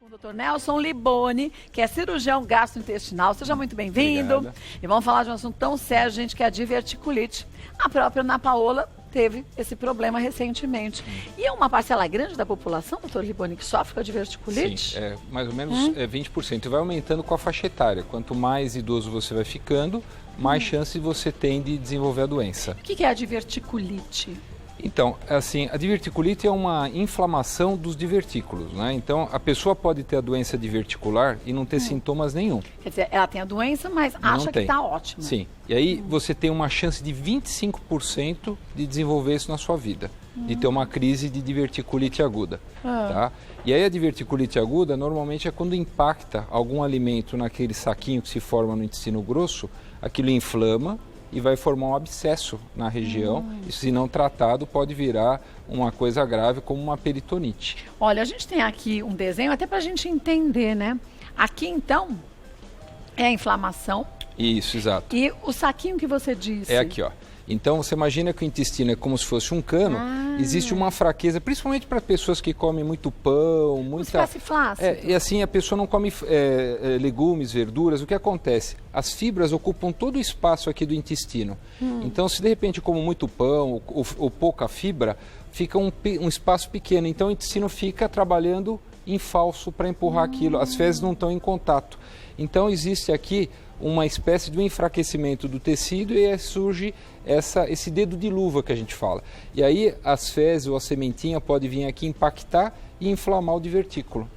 Com o Dr. Nelson Liboni, que é cirurgião gastrointestinal. Seja muito bem-vindo. E vamos falar de um assunto tão sério, gente, que é a diverticulite. A própria Ana Paola teve esse problema recentemente. E é uma parcela grande da população, doutor Liboni, que sofre com a diverticulite? Sim, mais ou menos 20%. E vai aumentando com a faixa etária. Quanto mais idoso você vai ficando, mais chance você tem de desenvolver a doença. O que é a diverticulite? Então, assim, a diverticulite é uma inflamação dos divertículos, né? Então, a pessoa pode ter a doença diverticular e não ter sintomas nenhum. Quer dizer, ela tem a doença, mas acha que está ótima. Sim. E aí, você tem uma chance de 25% de desenvolver isso na sua vida. De ter uma crise de diverticulite aguda. Tá? E aí, a diverticulite aguda, normalmente, é quando impacta algum alimento naquele saquinho que se forma no intestino grosso, aquilo inflama e vai formar um abscesso na região. E se não tratado, pode virar uma coisa grave como uma peritonite. Olha, a gente tem aqui um desenho, até para a gente entender, né? Aqui, então, é a inflamação. Isso, exato. E o saquinho que você disse? É aqui, ó. Então, você imagina que o intestino é como se fosse um cano. Existe uma fraqueza, principalmente para pessoas que comem muito pão, muita... flácido. E assim, a pessoa não come legumes, verduras. O que acontece? As fibras ocupam todo o espaço aqui do intestino. Então, se de repente como muito pão ou pouca fibra, fica um espaço pequeno. Então, o intestino fica trabalhando em falso para empurrar aquilo. As fezes não estão em contato. Então, existe aqui uma espécie de um enfraquecimento do tecido e aí surge esse dedo de luva que a gente fala. E aí as fezes ou a sementinha pode vir aqui impactar e inflamar o divertículo.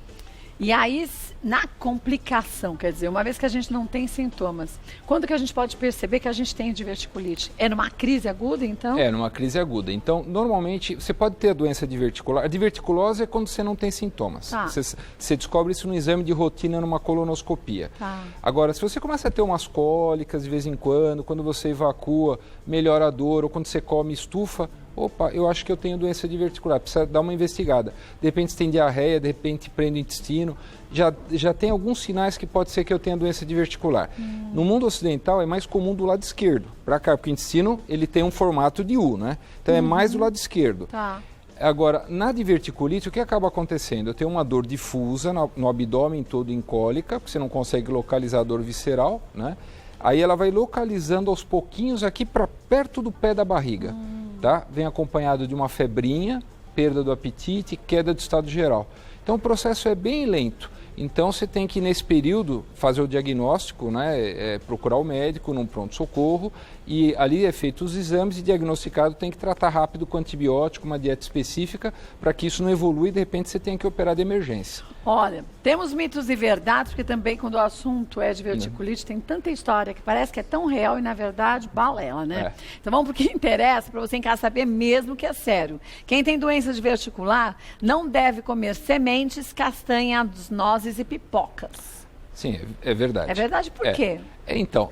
E aí, na complicação, quer dizer, uma vez que a gente não tem sintomas, quando que a gente pode perceber que a gente tem diverticulite? É numa crise aguda, então? É, numa crise aguda. Então, normalmente, você pode ter a doença diverticular. A diverticulose é quando você não tem sintomas. Tá. Você descobre isso no exame de rotina, numa colonoscopia. Tá. Agora, se você começa a ter umas cólicas de vez em quando você evacua, melhora a dor, ou quando você come estufa, opa, eu acho que eu tenho doença diverticular, precisa dar uma investigada. De repente você tem diarreia, de repente prende o intestino. Já tem alguns sinais que pode ser que eu tenha doença diverticular. No mundo ocidental é mais comum do lado esquerdo, para cá, porque o intestino ele tem um formato de U, né? Então é mais do lado esquerdo. Tá. Agora, na diverticulite, o que acaba acontecendo? Eu tenho uma dor difusa no abdômen todo em cólica, porque você não consegue localizar a dor visceral, né? Aí ela vai localizando aos pouquinhos aqui para perto do pé da barriga. Tá? Vem acompanhado de uma febrinha, perda do apetite, queda do estado geral. Então o processo é bem lento. Então você tem que, nesse período, fazer o diagnóstico, né? Procurar o médico num pronto-socorro e ali é feito os exames e diagnosticado tem que tratar rápido com antibiótico, uma dieta específica, para que isso não evolua e de repente você tenha que operar de emergência. Olha, temos mitos e verdades, porque também quando o assunto é diverticulite, tem tanta história que parece que é tão real e na verdade balela, né? Então vamos para o que interessa, para você em casa saber mesmo que é sério. Quem tem doença diverticular não deve comer sementes, castanhas, nozes e pipocas. Sim, é verdade. É verdade por quê? Então,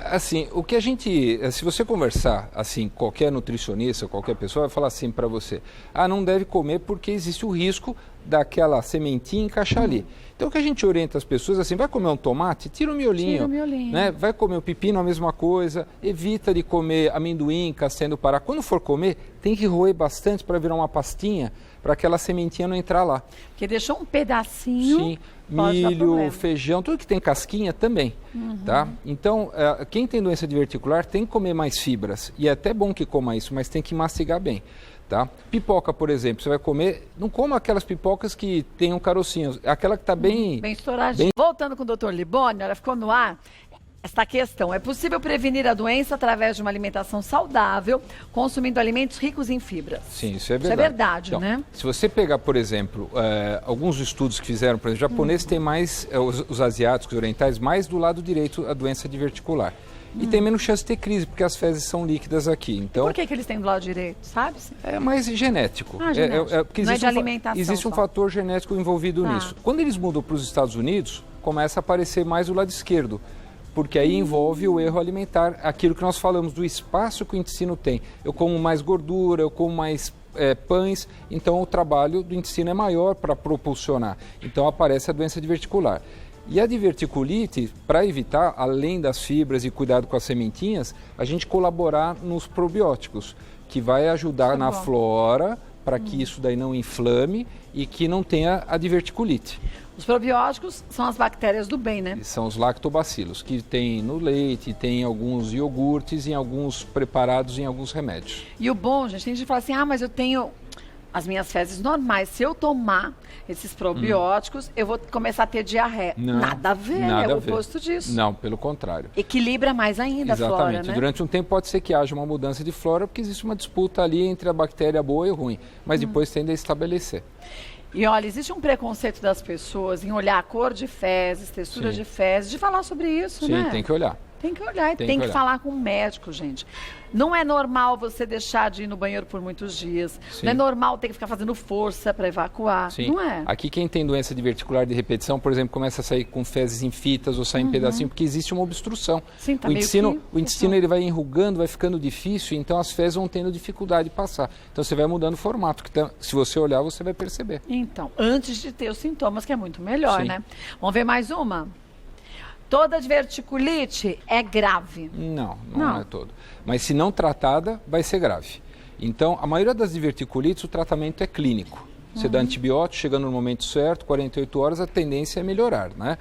assim, o que a gente, se você conversar, assim, qualquer nutricionista, qualquer pessoa vai falar assim para você, não deve comer porque existe o risco daquela sementinha encaixar ali. Então, o que a gente orienta as pessoas, assim, vai comer um tomate, tira o miolinho. Tira o miolinho. Né? Vai comer o pepino, a mesma coisa, evita de comer amendoim, castanha do Pará. Quando for comer, tem que roer bastante para virar uma pastinha, para aquela sementinha não entrar lá. Porque deixou um pedacinho. Sim, milho, feijão, tudo que tem casquinha também, tá? Então, quem tem doença diverticular tem que comer mais fibras, e é até bom que coma isso, mas tem que mastigar bem, tá? Pipoca, por exemplo, você vai comer, não coma aquelas pipocas que tem um carocinho, aquela que está bem estouradinha. Voltando com o Dr. Liboni, olha, ficou no ar esta questão. É possível prevenir a doença através de uma alimentação saudável, consumindo alimentos ricos em fibras? Sim, isso é verdade. Isso é verdade, então, né? Se você pegar, por exemplo, alguns estudos que fizeram, por exemplo, o japonês tem mais, os asiáticos, orientais, mais do lado direito a doença diverticular. E tem menos chance de ter crise, porque as fezes são líquidas aqui. Então, por que eles têm do lado direito, sabe? É mais genético. Porque não é de alimentação existe um fator genético envolvido nisso. Quando eles mudam para os Estados Unidos, começa a aparecer mais o lado esquerdo. Porque aí envolve o erro alimentar, aquilo que nós falamos do espaço que o intestino tem. Eu como mais gordura, eu como mais pães, então o trabalho do intestino é maior para propulsionar. Então aparece a doença diverticular. E a diverticulite, para evitar, além das fibras e cuidado com as sementinhas, a gente colaborar nos probióticos, que vai ajudar na flora para que isso daí não inflame e que não tenha a diverticulite. Os probióticos são as bactérias do bem, né? E são os lactobacilos, que tem no leite, tem em alguns iogurtes, em alguns preparados, em alguns remédios. E o bom, gente, tem gente que fala assim, mas eu tenho as minhas fezes normais. Se eu tomar esses probióticos, eu vou começar a ter diarreia. Não, nada a ver, nada é o oposto disso. Não, pelo contrário. Equilibra mais ainda a flora, Exatamente. né? Durante um tempo pode ser que haja uma mudança de flora, porque existe uma disputa ali entre a bactéria boa e ruim, mas depois tende a estabelecer. E olha, existe um preconceito das pessoas em olhar a cor de fezes, textura de fezes, de falar sobre isso, né? Sim, tem que olhar. Tem que olhar e tem que falar com o médico, gente. Não é normal você deixar de ir no banheiro por muitos dias. Sim. Não é normal ter que ficar fazendo força para evacuar. Sim. Não é. Aqui quem tem doença diverticular de repetição, por exemplo, começa a sair com fezes em fitas ou sai em pedacinho, porque existe uma obstrução. Sim, tá o intestino ele vai enrugando, vai ficando difícil, então as fezes vão tendo dificuldade de passar. Então você vai mudando o formato, que se você olhar, você vai perceber. Então, antes de ter os sintomas, que é muito melhor, Sim. né? Vamos ver mais uma? Toda diverticulite é grave? Não é todo. Mas se não tratada, vai ser grave. Então, a maioria das diverticulites, o tratamento é clínico. Você dá antibiótico, chegando no momento certo, 48 horas, a tendência é melhorar, né?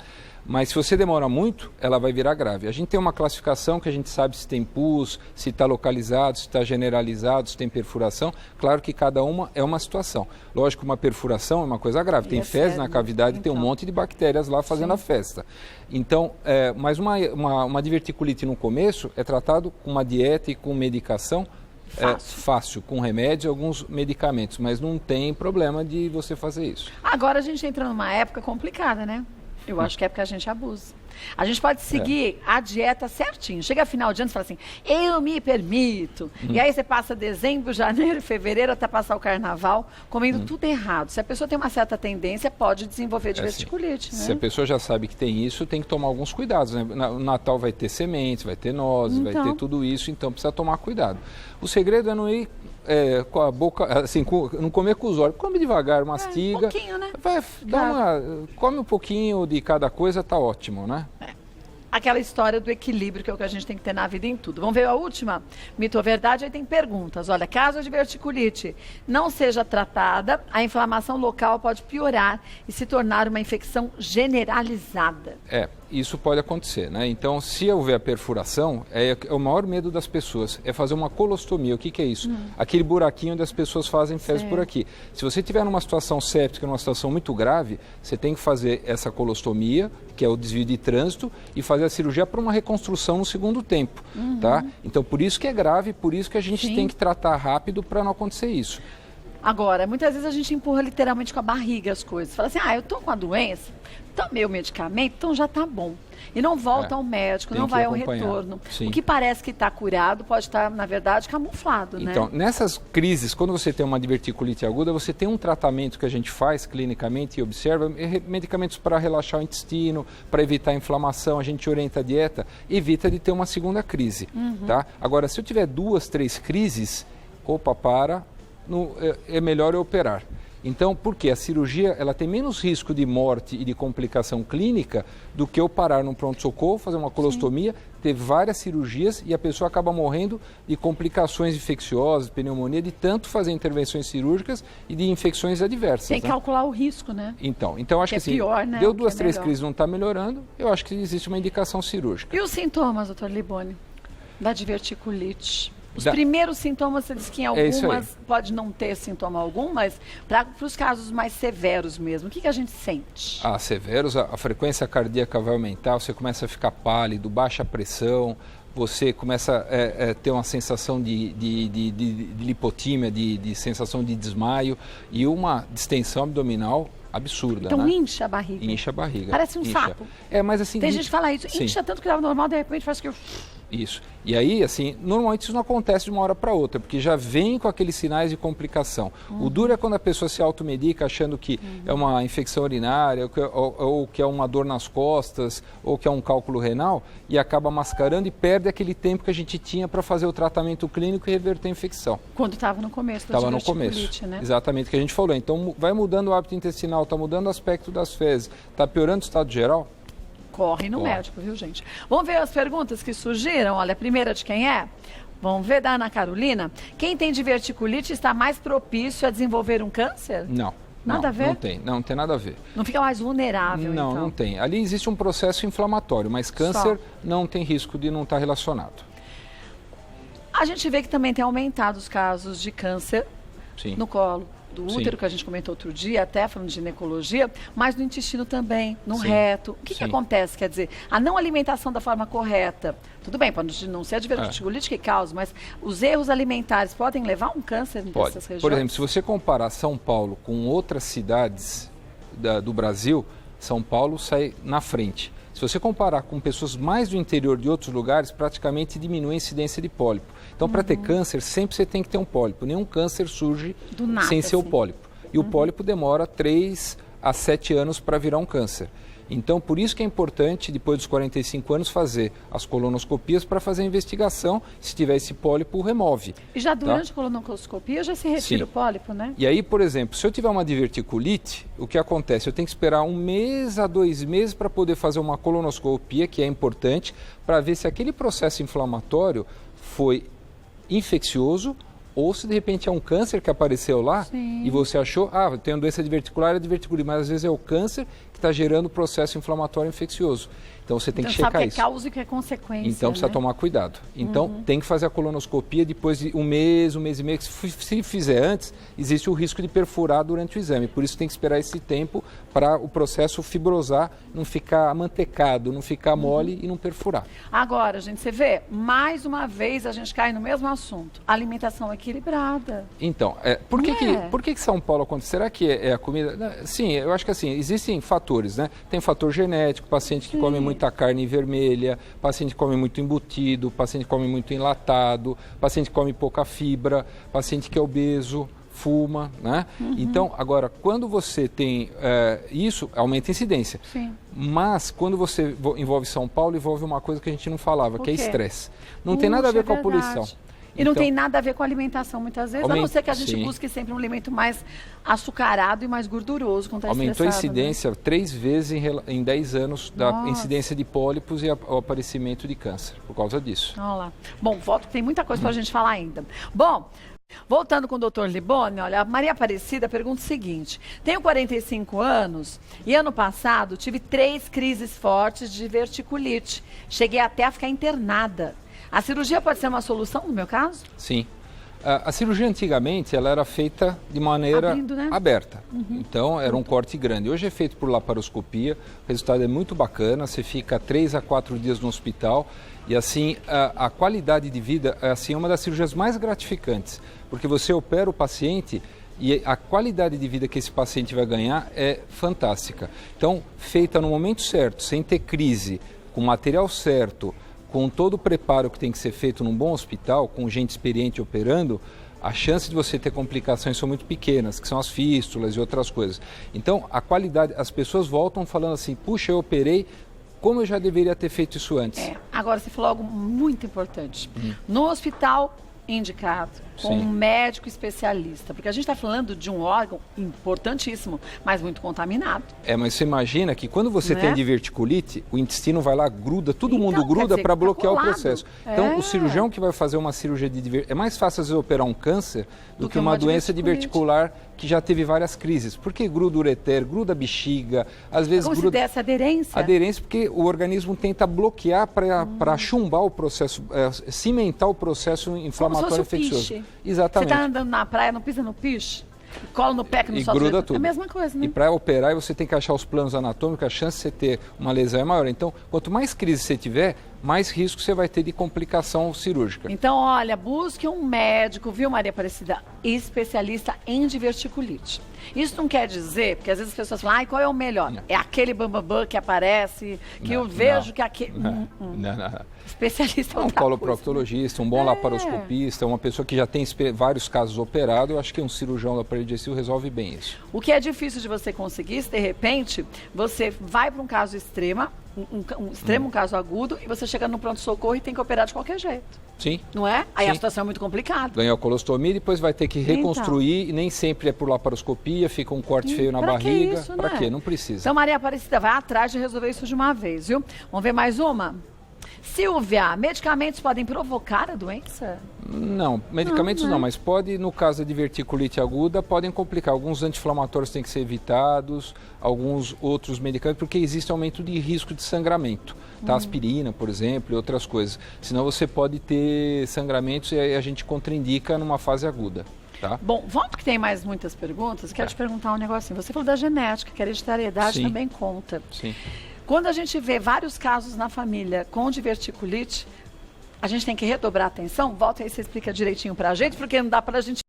Mas se você demora muito, ela vai virar grave. A gente tem uma classificação que a gente sabe se tem pus, se está localizado, se está generalizado, se tem perfuração. Claro que cada uma é uma situação. Lógico que uma perfuração é uma coisa grave. Tem fezes na cavidade, tem um monte de bactérias lá fazendo a festa. Então, mas uma diverticulite no começo é tratado com uma dieta e com medicação fácil, com remédios e alguns medicamentos. Mas não tem problema de você fazer isso. Agora a gente entra numa época complicada, né? Eu acho que é porque a gente abusa. A gente pode seguir a dieta certinho. Chega final de ano e fala assim, eu me permito. E aí você passa dezembro, janeiro, fevereiro, até passar o carnaval, comendo tudo errado. Se a pessoa tem uma certa tendência, pode desenvolver diverticulite, né? Se a pessoa já sabe que tem isso, tem que tomar alguns cuidados, né? No Natal vai ter sementes, vai ter nozes, vai ter tudo isso, então precisa tomar cuidado. O segredo é não ir com a boca, assim, não comer com os olhos. Come devagar, mastiga. Um pouquinho, né? Come um pouquinho de cada coisa, tá ótimo, né? Aquela história do equilíbrio, que é o que a gente tem que ter na vida em tudo. Vamos ver a última? Mito ou verdade? Aí tem perguntas. Olha, caso a diverticulite não seja tratada, a inflamação local pode piorar e se tornar uma infecção generalizada. Isso pode acontecer, né? Então, se houver perfuração, é o maior medo das pessoas, é fazer uma colostomia. O que é isso? Aquele buraquinho onde as pessoas fazem fezes por aqui. Se você tiver numa situação séptica, numa situação muito grave, você tem que fazer essa colostomia, que é o desvio de trânsito, e fazer a cirurgia para uma reconstrução no segundo tempo, tá? Então, por isso que é grave, por isso que a gente tem que tratar rápido para não acontecer isso. Agora, muitas vezes a gente empurra literalmente com a barriga as coisas. Fala assim, eu tô com a doença, tomei o medicamento, então já tá bom. E não volta ao médico, não vai ao retorno. Sim. O que parece que está curado pode estar, na verdade, camuflado, né? Então, nessas crises, quando você tem uma diverticulite aguda, você tem um tratamento que a gente faz clinicamente e observa, medicamentos para relaxar o intestino, para evitar a inflamação, a gente orienta a dieta, evita de ter uma segunda crise, tá? Agora, se eu tiver 2, 3 crises, é melhor eu operar. Então, por quê? A cirurgia ela tem menos risco de morte e de complicação clínica do que eu parar num pronto-socorro, fazer uma colostomia, ter várias cirurgias e a pessoa acaba morrendo de complicações infecciosas, pneumonia, de tanto fazer intervenções cirúrgicas e de infecções adversas. Tem que calcular o risco, né? Então acho que assim, pior, né? Deu 2, 3 crises, não está melhorando, eu acho que existe uma indicação cirúrgica. E os sintomas, doutor Liboni, da diverticulite? Os primeiros sintomas, você disse que em algumas pode não ter sintoma algum, mas para os casos mais severos mesmo, o que a gente sente? Severos, a frequência cardíaca vai aumentar, você começa a ficar pálido, baixa pressão, você começa a ter uma sensação de lipotímia, de sensação de desmaio e uma distensão abdominal absurda, então, né? Incha a barriga. Incha a barriga. Parece um sapo. Mas assim... Tem gente que fala isso, incha tanto que estava normal, de repente faz que... Isso. E aí, assim, normalmente isso não acontece de uma hora para outra, porque já vem com aqueles sinais de complicação. O duro é quando a pessoa se automedica achando que é uma infecção urinária, ou que é uma dor nas costas, ou que é um cálculo renal, e acaba mascarando e perde aquele tempo que a gente tinha para fazer o tratamento clínico e reverter a infecção. Quando estava no começo da diverticulite, né? Exatamente o que a gente falou. Então, vai mudando o hábito intestinal, está mudando o aspecto das fezes, está piorando o estado geral. Corre no médico, viu, gente? Vamos ver as perguntas que surgiram. Olha, a primeira de quem é? Vamos ver da Ana Carolina. Quem tem diverticulite está mais propício a desenvolver um câncer? Não. Nada a ver? Não tem nada a ver. Não fica mais vulnerável, não, então? Não tem. Ali existe um processo inflamatório, mas câncer não tem risco de não estar relacionado. A gente vê que também tem aumentado os casos de câncer no colo do útero, que a gente comentou outro dia, até falando de ginecologia, mas no intestino também, no reto. O que acontece? Quer dizer, a não alimentação da forma correta, tudo bem, pode não ser a diverticulite que causa, mas os erros alimentares podem levar a um câncer nessas regiões? Por exemplo, se você comparar São Paulo com outras cidades do Brasil, São Paulo sai na frente. Se você comparar com pessoas mais do interior de outros lugares, praticamente diminui a incidência de pólipo. Então, para ter câncer, sempre você tem que ter um pólipo. Nenhum câncer surge sem ser o pólipo. E o pólipo demora 3 a 7 anos para virar um câncer. Então, por isso que é importante, depois dos 45 anos, fazer as colonoscopias para fazer a investigação. Se tiver esse pólipo, remove. E já durante a colonoscopia já se retira o pólipo, né? E aí, por exemplo, se eu tiver uma diverticulite, o que acontece? Eu tenho que esperar 1 mês a 2 meses para poder fazer uma colonoscopia, que é importante, para ver se aquele processo inflamatório foi infeccioso ou se de repente é um câncer que apareceu lá e você achou, eu tenho doença diverticular, é diverticulite, mas às vezes é o câncer que está gerando o processo inflamatório infeccioso. Então você tem que checar sabe isso. Que é causa e que é consequência. Então precisa tomar cuidado. Então tem que fazer a colonoscopia depois de 1 mês, 1 mês e meio. Se fizer antes, existe o risco de perfurar durante o exame. Por isso tem que esperar esse tempo para o processo fibrosar, não ficar amantecado, não ficar mole e não perfurar. Agora, gente, você vê, mais uma vez a gente cai no mesmo assunto. Alimentação equilibrada. Então, por que São Paulo acontece? Será que é a comida? Sim, eu acho que assim, existem fatores, né? Tem fator genético, paciente que come muita carne vermelha, paciente que come muito embutido, paciente que come muito enlatado, paciente que come pouca fibra, paciente que é obeso, fuma, né? Então, agora, quando você tem isso, aumenta a incidência. Sim. Mas, quando você envolve São Paulo, envolve uma coisa que a gente não falava, que é estresse. Não tem nada a ver com a poluição. E não tem nada a ver com a alimentação, muitas vezes, a não ser que a gente busque sempre um alimento mais açucarado e mais gorduroso quando está aumentou a incidência 3 vezes em 10 anos da incidência de pólipos e o aparecimento de câncer, por causa disso. Olha lá. Bom, tem muita coisa para a gente falar ainda. Bom, voltando com o Dr. Liboni, olha, a Maria Aparecida pergunta o seguinte: tenho 45 anos e ano passado tive 3 crises fortes de diverticulite. Cheguei até a ficar internada. A cirurgia pode ser uma solução no meu caso? Sim. A cirurgia antigamente ela era feita de maneira aberta. Então era um corte grande. Hoje é feito por laparoscopia, o resultado é muito bacana, você fica 3 a 4 dias no hospital e assim a qualidade de vida assim, é uma das cirurgias mais gratificantes, porque você opera o paciente e a qualidade de vida que esse paciente vai ganhar é fantástica. Então, feita no momento certo, sem ter crise, com o material certo, com todo o preparo que tem que ser feito num bom hospital, com gente experiente operando, a chance de você ter complicações são muito pequenas, que são as fístulas e outras coisas. Então, a qualidade, as pessoas voltam falando assim, puxa, eu operei, como eu já deveria ter feito isso antes? Agora, você falou algo muito importante. No hospital indicado, com um médico especialista, porque a gente está falando de um órgão importantíssimo, mas muito contaminado. Mas você imagina que quando você tem diverticulite, o intestino vai lá, gruda, todo mundo gruda para bloquear o processo. Então, o cirurgião que vai fazer uma cirurgia de diverticulite, é mais fácil às vezes operar um câncer do que uma doença diverticular que já teve várias crises. Porque gruda o ureter, gruda a bexiga, às vezes gruda... Como se desse aderência? Aderência, porque o organismo tenta bloquear para chumbar o processo, cimentar o processo inflamatório infeccioso. Exatamente. Você está andando na praia, não pisa no piche? Cola no pé que não sobe. Gruda tudo. É a mesma coisa, né? E para operar, você tem que achar os planos anatômicos, a chance de você ter uma lesão é maior. Então, quanto mais crise você tiver, mais risco você vai ter de complicação cirúrgica. Então, olha, busque um médico, viu, Maria Aparecida, especialista em diverticulite. Isso não quer dizer, porque às vezes as pessoas falam, qual é o melhor? É aquele bambambam que aparece, que eu vejo que aquele... Não. Especialista é um coloproctologista, um bom laparoscopista, uma pessoa que já tem vários casos operados, eu acho que um cirurgião do aparelho digestivo resolve bem isso. O que é difícil de você conseguir, se de repente você vai para um caso extremo, um caso agudo, e você chega no pronto-socorro e tem que operar de qualquer jeito. Sim. Não é? Aí Sim. A situação é muito complicada. Ganhou a colostomia e depois vai ter que reconstruir, e nem sempre é por laparoscopia, fica um corte feio na barriga. Para quê? Não precisa. Então, Maria Aparecida, vai atrás de resolver isso de uma vez, viu? Vamos ver mais uma? Silvia, medicamentos podem provocar a doença? Não, medicamentos não, mas pode, no caso da diverticulite aguda, podem complicar. Alguns anti-inflamatórios têm que ser evitados, alguns outros medicamentos, porque existe aumento de risco de sangramento. Tá? Aspirina, por exemplo, e outras coisas. Senão você pode ter sangramentos e aí a gente contraindica numa fase aguda. Tá? Bom, vamos que tem mais muitas perguntas. Quero te perguntar um negocinho. Você falou da genética, que a hereditariedade também conta. Sim. Quando a gente vê vários casos na família com diverticulite, a gente tem que redobrar a atenção? Volta aí, você explica direitinho pra gente, porque não dá pra gente...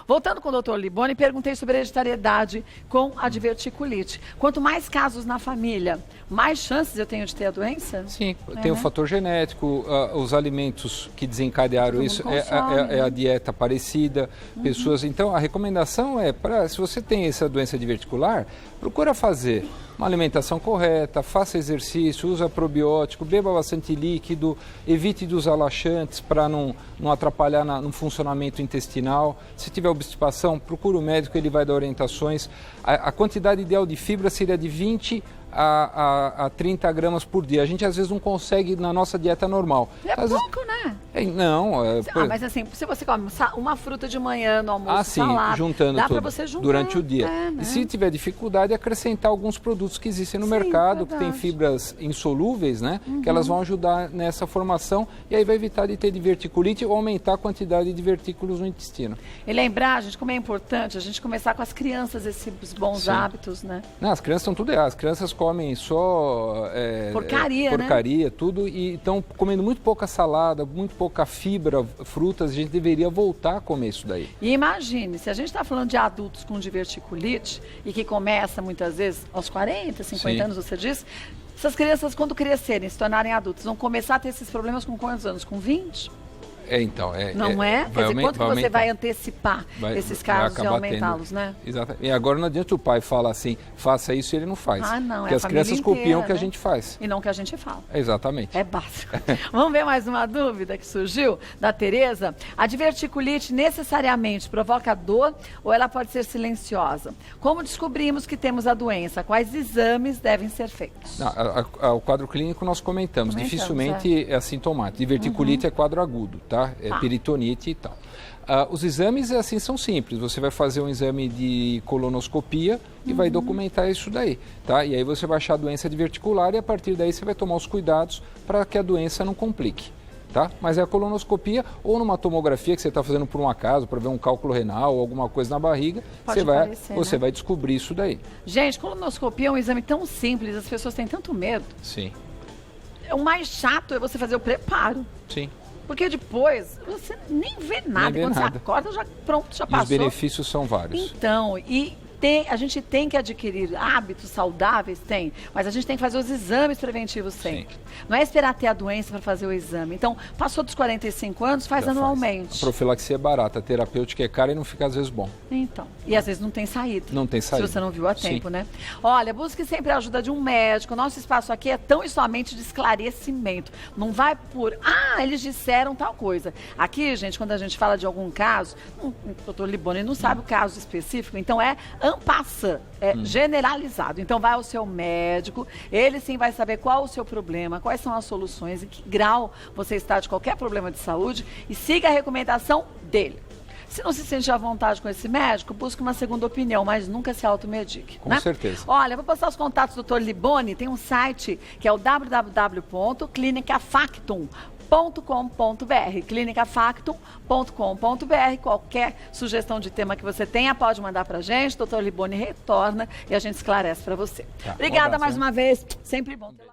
Voltando com o Dr. Liboni, perguntei sobre a hereditariedade com a diverticulite. Quanto mais casos na família, mais chances eu tenho de ter a doença? Sim, tem o fator genético, os alimentos que desencadearam isso, é a dieta parecida, pessoas... Então, a recomendação é, se você tem essa doença diverticular, procura fazer uma alimentação correta, faça exercício, usa probiótico, beba bastante líquido, evite de usar laxantes para não atrapalhar no funcionamento intestinal. Se tiver obstipação, procure o médico, ele vai dar orientações. A quantidade ideal de fibra seria de 20 a 30 gramas por dia. A gente às vezes não consegue na nossa dieta normal. É pouco, né? Não. Mas assim, se você come uma fruta de manhã no almoço, sim, salada, juntando dá tudo para você juntar durante o dia. Né? E se tiver dificuldade, acrescentar alguns produtos que existem no mercado, verdade. que tem fibras insolúveis, né? Que elas vão ajudar nessa formação e aí vai evitar de ter diverticulite ou aumentar a quantidade de divertículos no intestino. E lembrar, gente, como é importante a gente começar com as crianças esses bons hábitos, né? Não, as crianças estão tudo erradas. As crianças comem só porcaria, tudo, e estão comendo muito pouca salada, muito pouca fibra, frutas. A gente deveria voltar a comer isso daí. E imagine, se a gente está falando de adultos com diverticulite e que começa muitas vezes aos 40, 50 anos, você diz, essas crianças quando crescerem, se tornarem adultos, vão começar a ter esses problemas com quantos anos? Com 20? Então, não é? Quer dizer, quanto que você vai antecipar esses casos e aumentá-los, né? Exatamente. E agora não adianta o pai falar assim, faça isso e ele não faz. Não, porque as crianças copiam o que a gente faz. E não o que a gente fala. Exatamente. É básico. Vamos ver mais uma dúvida que surgiu da Tereza. A diverticulite necessariamente provoca dor ou ela pode ser silenciosa? Como descobrimos que temos a doença? Quais exames devem ser feitos? O quadro clínico nós comentamos. Dificilmente é assintomático. Diverticulite é quadro agudo, tá? É peritonite e tal. Os exames assim são simples. Você vai fazer um exame de colonoscopia e vai documentar isso daí, tá? E aí você vai achar a doença diverticular e a partir daí você vai tomar os cuidados para que a doença não complique, tá? Mas é a colonoscopia ou numa tomografia que você está fazendo por um acaso para ver um cálculo renal ou alguma coisa na barriga, você vai descobrir isso daí. Gente, colonoscopia é um exame tão simples, as pessoas têm tanto medo. Sim. O mais chato é você fazer o preparo. Sim. Porque depois você nem vê nada. Quando você acorda, já passou. Os benefícios são vários. Então, a gente tem que adquirir hábitos saudáveis, mas a gente tem que fazer os exames preventivos sempre. Sim. Não é esperar ter a doença para fazer o exame. Então, passou dos 45 anos, faz anualmente. A profilaxia é barata, a terapêutica é cara e não fica às vezes bom. Então, e às vezes não tem saída. Não tem saída. Se você não viu a tempo, né? Olha, busque sempre a ajuda de um médico. Nosso espaço aqui é tão e somente de esclarecimento. Não vai por, eles disseram tal coisa. Aqui, gente, quando a gente fala de algum caso, o doutor Liboni não sabe o caso específico, então ampassa, generalizado. Então vai ao seu médico, ele sim vai saber qual o seu problema, quais são as soluções, em que grau você está de qualquer problema de saúde e siga a recomendação dele. Se não se sente à vontade com esse médico, busque uma segunda opinião, mas nunca se automedique. Com certeza. Olha, vou passar os contatos do Dr. Liboni, tem um site que é o www.clinicafactum.com.br, clinicafactum.com.br. Qualquer sugestão de tema que você tenha, pode mandar pra gente. O Dr. Liboni retorna e a gente esclarece para você. Obrigada mais uma vez. Sempre bom ter